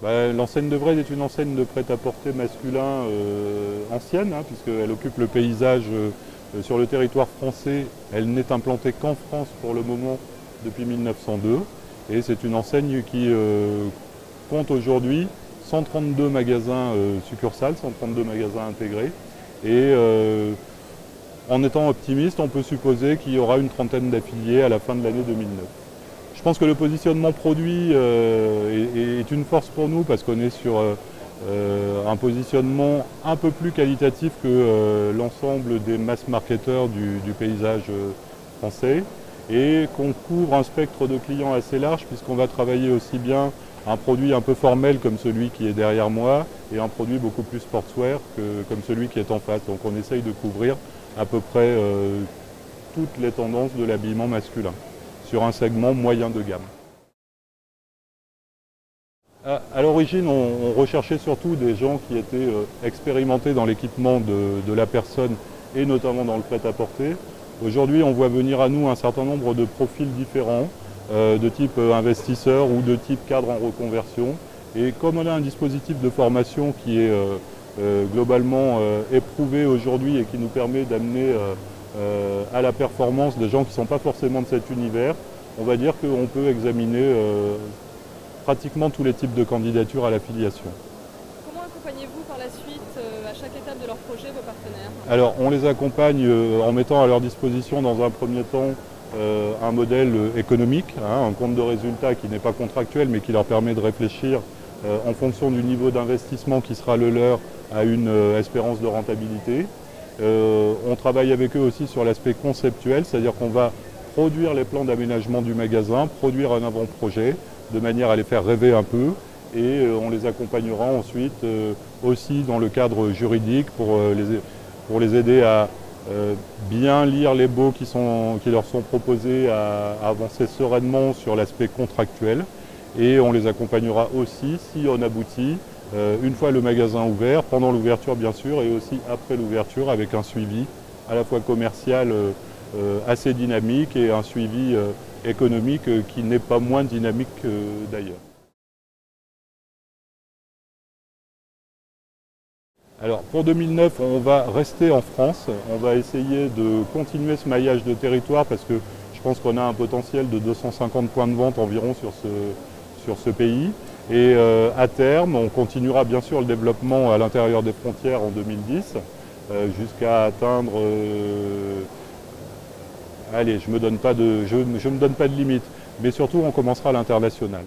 L'enseigne de Vred est une enseigne de prêt-à-porter masculin ancienne, puisqu'elle occupe le paysage sur le territoire français. Elle n'est implantée qu'en France pour le moment depuis 1902. Et c'est une enseigne qui compte aujourd'hui 132 magasins succursales, 132 magasins intégrés. Et en étant optimiste, on peut supposer qu'il y aura une trentaine d'affiliés à la fin de l'année 2009. Je pense que le positionnement produit est une force pour nous parce qu'on est sur un positionnement un peu plus qualitatif que l'ensemble des mass marketeurs du paysage français et qu'on couvre un spectre de clients assez large puisqu'on va travailler aussi bien un produit un peu formel comme celui qui est derrière moi et un produit beaucoup plus sportswear comme celui qui est en face. Donc on essaye de couvrir à peu près toutes les tendances de l'habillement masculin sur un segment moyen de gamme. À l'origine, on recherchait surtout des gens qui étaient expérimentés dans l'équipement de la personne et notamment dans le prêt-à-porter. Aujourd'hui, on voit venir à nous un certain nombre de profils différents, de type investisseur ou de type cadre en reconversion. Et comme on a un dispositif de formation qui est globalement éprouvé aujourd'hui et qui nous permet d'amener à la performance des gens qui ne sont pas forcément de cet univers, on va dire qu'on peut examiner pratiquement tous les types de candidatures à l'affiliation. Comment accompagnez-vous par la suite à chaque étape de leur projet vos partenaires? Alors on les accompagne en mettant à leur disposition dans un premier temps un modèle économique, un compte de résultat qui n'est pas contractuel mais qui leur permet de réfléchir en fonction du niveau d'investissement qui sera le leur à une espérance de rentabilité. On travaille avec eux aussi sur l'aspect conceptuel, c'est-à-dire qu'on va produire les plans d'aménagement du magasin, produire un avant-projet de manière à les faire rêver un peu et on les accompagnera ensuite aussi dans le cadre juridique pour les aider à bien lire les baux qui leur sont proposés, à avancer sereinement sur l'aspect contractuel et on les accompagnera aussi si on aboutit une fois le magasin ouvert, pendant l'ouverture bien sûr et aussi après l'ouverture avec un suivi à la fois commercial assez dynamique et un suivi économique qui n'est pas moins dynamique d'ailleurs. Alors pour 2009, on va rester en France, on va essayer de continuer ce maillage de territoire parce que je pense qu'on a un potentiel de 250 points de vente environ sur ce pays. Et à terme, on continuera bien sûr le développement à l'intérieur des frontières en 2010 jusqu'à atteindre... allez, je ne me donne pas de limite, mais surtout on commencera à l'international.